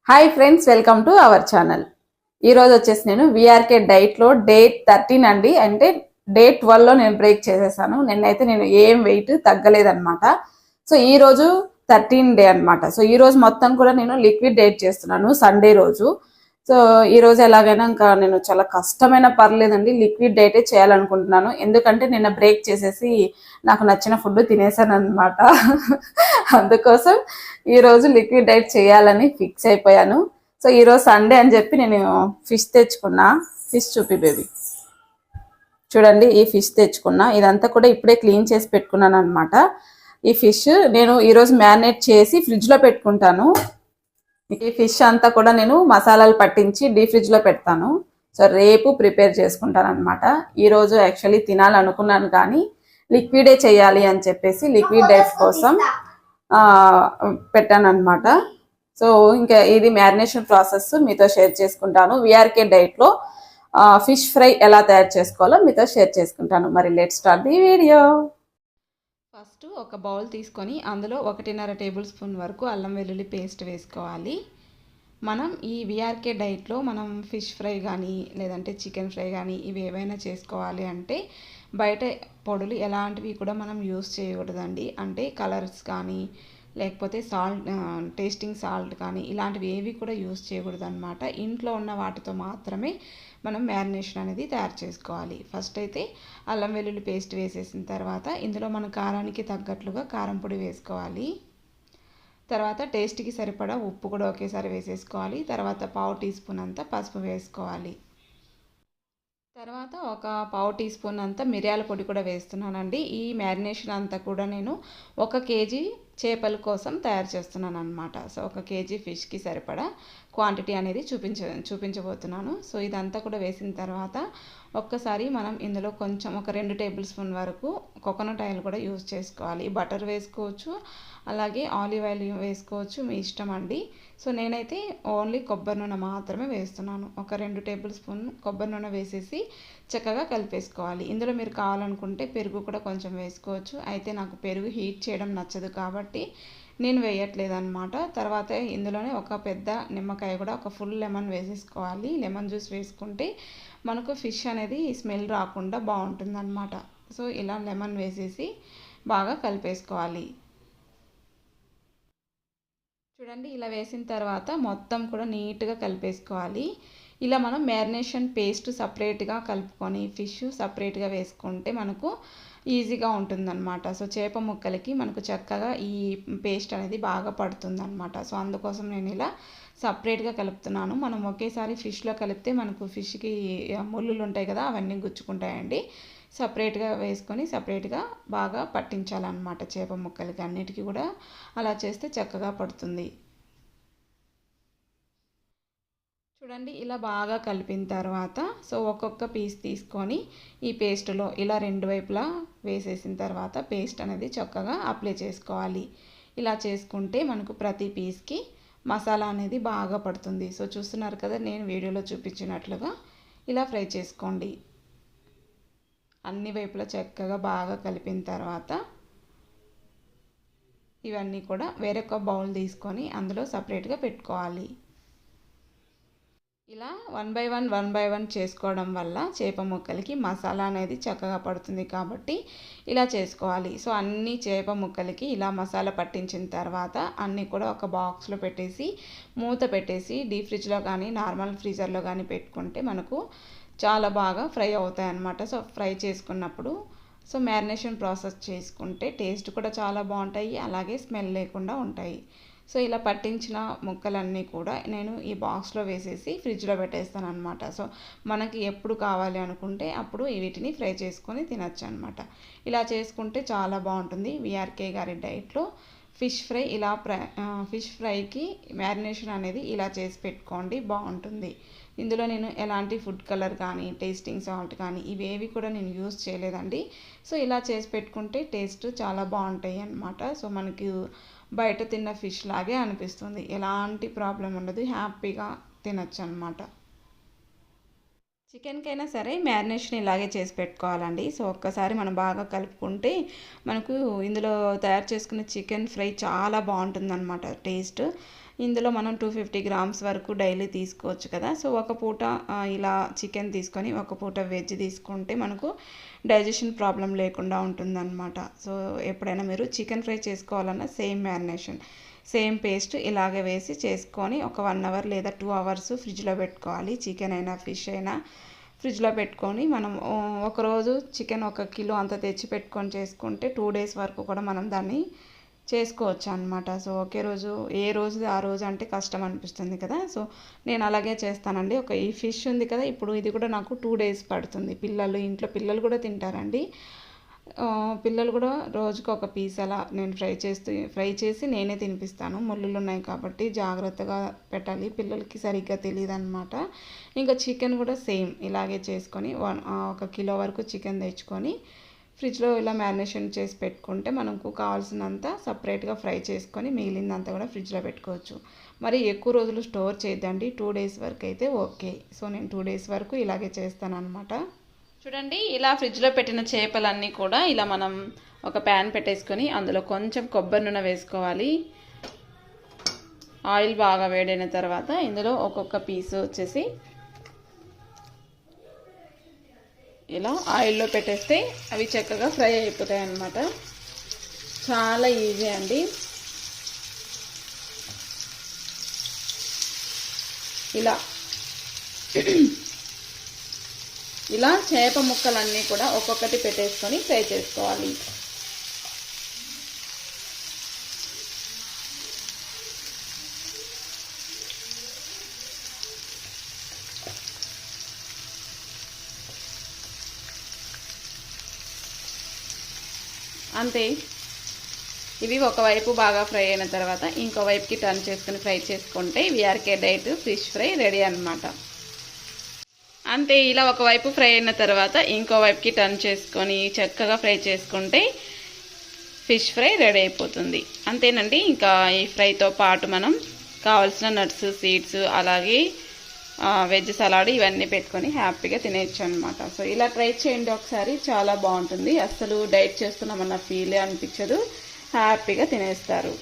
Hi friends, welcome to our channel. ఈరోజు వచ్చేసి నేను విఆర్కే డైట్లో డే 13 అండి. అంటే డే 12లో నేను బ్రేక్ చేసేసాను. నిన్నైతే నేను ఏం వెయిట్ తగ్గలేదన్నమాట. సో ఈరోజు 13 డే అనమాట. సో ఈ రోజు మొత్తం కూడా నేను లిక్విడ్ డైట్ చేస్తున్నాను, సండే రోజు. సో ఈ రోజు ఎలాగైనా ఇంకా నేను చాలా కష్టమైన పర్లేదండి, లిక్విడ్ డైటే చేయాలనుకుంటున్నాను. ఎందుకంటే నిన్న బ్రేక్ చేసేసి నాకు నచ్చిన ఫుడ్ తినేసాను అనమాట. అందుకోసం ఈరోజు లిక్విడ్ డైట్ చేయాలని ఫిక్స్ అయిపోయాను. సో ఈరోజు సండే అని చెప్పి నేను ఫిష్ తెచ్చుకున్నా. ఫిష్ చూపి బేబీ, చూడండి, ఈ ఫిష్ తెచ్చుకున్నా. ఇదంతా కూడా ఇప్పుడే క్లీన్ చేసి పెట్టుకున్నాను అనమాట. ఈ ఫిష్ నేను ఈరోజు మ్యారినేట్ చేసి ఫ్రిడ్జ్లో పెట్టుకుంటాను. ఈ ఫిష్ అంతా కూడా నేను మసాలాలు పట్టించి డీప్ ఫ్రిడ్జ్లో పెడతాను. సో రేపు ప్రిపేర్ చేసుకుంటాను అనమాట. ఈరోజు యాక్చువల్లీ తినాలనుకున్నాను కానీ లిక్విడే చేయాలి అని చెప్పేసి లిక్విడ్ డైట్ కోసం పెట్టాను అనమాట. సో ఇంకా ఇది మ్యారినేషన్ ప్రాసెస్ మీతో షేర్ చేసుకుంటాను. విఆర్కే డైట్లో ఫిష్ ఫ్రై ఎలా తయారు చేసుకోవాలో మీతో షేర్ చేసుకుంటాను. మరి let start the video. First ఒక బౌల్ తీసుకొని అందులో 1.5 టేబుల్ స్పూన్ వరకు అల్లం వెల్లుల్లి పేస్ట్ వేసుకోవాలి. మనం ఈ విఆర్కే డైట్లో మనం ఫిష్ ఫ్రై కానీ లేదంటే చికెన్ ఫ్రై కానీ ఇవి ఏవైనా చేసుకోవాలి అంటే బయట పొడులు ఎలాంటివి కూడా మనం యూస్ చేయకూడదండి. అంటే కలర్స్ కానీ లేకపోతే టేస్టింగ్ సాల్ట్ కానీ ఇలాంటివి ఏవి కూడా యూస్ చేయకూడదు అనమాట. ఇంట్లో ఉన్న వాటితో మాత్రమే మనం మ్యారినేషన్ అనేది తయారు చేసుకోవాలి. ఫస్ట్ అయితే అల్లం వెల్లుల్లి పేస్ట్ వేసేసిన తర్వాత ఇందులో మన కారానికి తగ్గట్లుగా కారం పొడి వేసుకోవాలి. తర్వాత టేస్ట్కి సరిపడా ఉప్పు కూడా ఒకేసారి వేసేసుకోవాలి. తర్వాత 1/2 టీ స్పూన్ అంతా పసుపు వేసుకోవాలి. తర్వాత ఒక 1/2 టీ స్పూన్ అంతా మిరియాల పొడి కూడా వేస్తున్నానండి. ఈ మ్యారినేషన్ అంతా కూడా నేను 1 కేజీ చేపల కోసం తయారు చేస్తున్నాను అనమాట. సో 1 కేజీ ఫిష్కి సరిపడా క్వాంటిటీ అనేది చూపించబోతున్నాను. సో ఇదంతా కూడా వేసిన తర్వాత ఒక్కసారి మనం ఇందులో కొంచెం ఒక 2 టేబుల్ స్పూన్ వరకు కోకోనట్ ఆయిల్ కూడా యూజ్ చేసుకోవాలి. బటర్ వేసుకోవచ్చు, అలాగే ఆలివ్ ఆయిల్ వేసుకోవచ్చు, మీ ఇష్టం అండి. సో నేనైతే ఓన్లీ కొబ్బరి నూనె మాత్రమే వేస్తున్నాను. ఒక 2 టేబుల్ స్పూన్ కొబ్బరి నూనె వేసేసి చక్కగా కలిపేసుకోవాలి. ఇందులో మీరు కావాలనుకుంటే పెరుగు కూడా కొంచెం వేసుకోవచ్చు. అయితే నాకు పెరుగు హీట్ చేయడం నచ్చదు కాబట్టి నేను వేయట్లేదు అనమాట. తర్వాత ఇందులోనే ఒక పెద్ద నిమ్మకాయ కూడా ఒక ఫుల్ లెమన్ వేసేసుకోవాలి. లెమన్ జ్యూస్ వేసుకుంటే మనకు ఫిష్ అనేది స్మెల్ రాకుండా బాగుంటుందన్నమాట. సో ఇలా లెమన్ వేసేసి బాగా కలిపేసుకోవాలి. చూడండి, ఇలా వేసిన తర్వాత మొత్తం కూడా నీట్గా కలిపేసుకోవాలి. ఇలా మనం మ్యారినేషన్ పేస్ట్ సపరేట్గా కలుపుకొని ఫిష్ సపరేట్గా వేసుకుంటే మనకు ఈజీగా ఉంటుందన్నమాట. సో చేప ముక్కలకి మనకు చక్కగా ఈ పేస్ట్ అనేది బాగా పడుతుందన్నమాట. సో అందుకోసం నేను ఇలా సపరేట్గా కలుపుతున్నాను. మనం ఒకేసారి ఫిష్లో కలిపితే మనకు ఫిష్కి ముళ్ళులు ఉంటాయి కదా, అవన్నీ గుచ్చుకుంటాయండి. సపరేట్గా వేసుకొని సపరేట్గా బాగా పట్టించాలన్నమాట చేప ముక్కలకి అన్నిటికీ కూడా. అలా చేస్తే చక్కగా పడుతుంది. చూడండి, ఇలా బాగా కలిపిన తర్వాత సో ఒక్కొక్క పీస్ తీసుకొని ఈ పేస్ట్లో ఇలా 2 వైపులా వేసేసిన తర్వాత పేస్ట్ అనేది చక్కగా అప్లై చేసుకోవాలి. ఇలా చేసుకుంటే మనకు ప్రతి పీస్కి మసాలా అనేది బాగా పడుతుంది. సో చూస్తున్నారు కదా, నేను వీడియోలో చూపించినట్లుగా ఇలా ఫ్రై చేసుకోండి. అన్ని వైపులా చక్కగా బాగా కలిపిన తర్వాత ఇవన్నీ కూడా వేరొక బౌల్ తీసుకొని అందులో సపరేట్గా పెట్టుకోవాలి. ఇలా 1 బై 1 చేసుకోవడం వల్ల చేప ముక్కలకి మసాలా అనేది చక్కగా పడుతుంది కాబట్టి ఇలా చేసుకోవాలి. సో అన్ని చేప ముక్కలకి ఇలా మసాలా పట్టించిన తర్వాత అన్నీ కూడా ఒక బాక్స్లో పెట్టేసి మూత పెట్టేసి డీప్ ఫ్రిడ్జ్లో కానీ నార్మల్ ఫ్రీజర్లో కానీ పెట్టుకుంటే మనకు చాలా బాగా ఫ్రై అవుతాయి అన్నమాట. సో ఫ్రై చేసుకున్నప్పుడు సో మ్యారినేషన్ ప్రాసెస్ చేసుకుంటే టేస్ట్ కూడా చాలా బాగుంటాయి, అలాగే స్మెల్ లేకుండా ఉంటాయి. సో ఇలా పట్టించిన ముక్కలన్నీ కూడా నేను ఈ బాక్స్లో వేసేసి ఫ్రిడ్జ్లో పెట్టేస్తాను అనమాట. సో మనకి ఎప్పుడు కావాలి అనుకుంటే అప్పుడు వీటిని ఫ్రై చేసుకొని తినచ్చు అనమాట. ఇలా చేసుకుంటే చాలా బాగుంటుంది. విఆర్కే గారి డైట్లో ఫిష్ ఫ్రై ఇలా ఫిష్ ఫ్రైకి మ్యారినేషన్ అనేది ఇలా చేసి పెట్టుకోండి, బాగుంటుంది. ఇందులో నేను ఎలాంటి ఫుడ్ కలర్ కానీ టేస్టింగ్ సాల్ట్ కానీ ఇవేవి కూడా నేను యూస్ చేయలేదండి. సో ఇలా చేసి పెట్టుకుంటే టేస్ట్ చాలా బాగుంటాయి అన్నమాట. సో మనకి బయట తిన్న ఫిష్ లాగే అనిపిస్తుంది, ఎలాంటి ప్రాబ్లం ఉండదు, హ్యాపీగా తినచ్చు అనమాట. చికెన్కైనా సరే మ్యారినేషన్ ఇలాగే చేసి పెట్టుకోవాలండి. సో ఒక్కసారి మనం బాగా కలుపుకుంటే మనకు ఇందులో తయారు చేసుకున్న చికెన్ ఫ్రై చాలా బాగుంటుందన్నమాట టేస్ట్. ఇందులో మనం 250 గ్రామ్స్ వరకు డైలీ తీసుకోవచ్చు కదా. సో ఒక పూట ఇలా చికెన్ తీసుకొని ఒక పూట వెజ్ తీసుకుంటే మనకు డైజెషన్ ప్రాబ్లం లేకుండా ఉంటుందన్నమాట. సో ఎప్పుడైనా మీరు చికెన్ ఫ్రై చేసుకోవాలన్నా సేమ్ మ్యారినేషన్ సేమ్ పేస్ట్ ఇలాగే వేసి చేసుకొని ఒక 1 అవర్ లేదా 2 అవర్స్ ఫ్రిడ్జ్లో పెట్టుకోవాలి. చికెన్ అయినా ఫిష్ అయినా ఫ్రిడ్జ్లో పెట్టుకొని మనం ఒకరోజు చికెన్ 1 కిలో అంత తెచ్చి పెట్టుకొని చేసుకుంటే 2 డేస్ వరకు కూడా మనం దాన్ని చేసుకోవచ్చు అనమాట. సో ఒకే రోజు ఏ రోజు ఆ రోజు అంటే కష్టం అనిపిస్తుంది కదా. సో నేను అలాగే చేస్తానండి. ఈ ఫిష్ ఉంది కదా, ఇప్పుడు ఇది కూడా నాకు 2 డేస్ పడుతుంది. ఇంట్లో పిల్లలు కూడా తింటారండి. పిల్లలు కూడా రోజుకు ఒక పీస్ అలా నేను ఫ్రై చేసి నేనే తినిపిస్తాను. ముళ్ళులు ఉన్నాయి కాబట్టి జాగ్రత్తగా పెట్టాలి, పిల్లలకి సరిగ్గా తెలియదు అనమాట. ఇంకా చికెన్ కూడా సేమ్ ఇలాగే చేసుకొని 1 కిలో వరకు చికెన్ తెచ్చుకొని ఫ్రిడ్జ్లో ఇలా మ్యారినేషన్ చేసి పెట్టుకుంటే మనకు కావాల్సినంత సపరేట్గా ఫ్రై చేసుకొని మిగిలిందంతా కూడా ఫ్రిడ్జ్లో పెట్టుకోవచ్చు. మరి ఎక్కువ రోజులు స్టోర్ చేయొద్దండి, 2 డేస్ వరకు అయితే ఓకే. సో నేను 2 డేస్ వరకు ఇలాగే చేస్తాను అనమాట. చూడండి, ఇలా ఫ్రిడ్జ్లో పెట్టిన చేపలన్నీ కూడా ఇలా మనం ఒక ప్యాన్ పెట్టేసుకొని అందులో కొంచెం కొబ్బరి నూనె వేసుకోవాలి. ఆయిల్ బాగా వేడైన తర్వాత ఇందులో ఒక్కొక్క పీసు వచ్చేసి ఇలా ఆయిల్లో పెట్టేస్తే అవి చక్కగా ఫ్రై అయిపోతాయి అన్నమాట. చాలా ఈజీ అండి. ఇలా చేప ముక్కలన్నీ కూడా ఒక్కొక్కటి పెట్టేసుకొని ఫ్రై చేసుకోవాలి. అంతే, ఇవి ఒకవైపు బాగా ఫ్రై అయిన తర్వాత ఇంకో వైపుకి టర్న్ చేసుకుని ఫ్రై చేసుకుంటే VRK diet fish fry ready అన్నమాట. అంతే, ఇలా ఒకవైపు ఫ్రై అయిన తర్వాత ఇంకో వైపుకి టర్న్ చేసుకొని చక్కగా ఫ్రై చేసుకుంటే ఫిష్ ఫ్రై రెడీ అయిపోతుంది. అంతేనండి. ఇంకా ఈ ఫ్రైతో పాటు మనం కావాల్సిన నట్స్, సీడ్స్, అలాగే వెజ్ సలాడ్ ఇవన్నీ పెట్టుకొని హ్యాపీగా తినేయచ్చు అనమాట. సో ఇలా ట్రై చేయండి ఒకసారి, చాలా బాగుంటుంది. అస్సలు డైట్ చేస్తున్నామన్న ఫీలే అనిపించదు, హ్యాపీగా తినేస్తారు.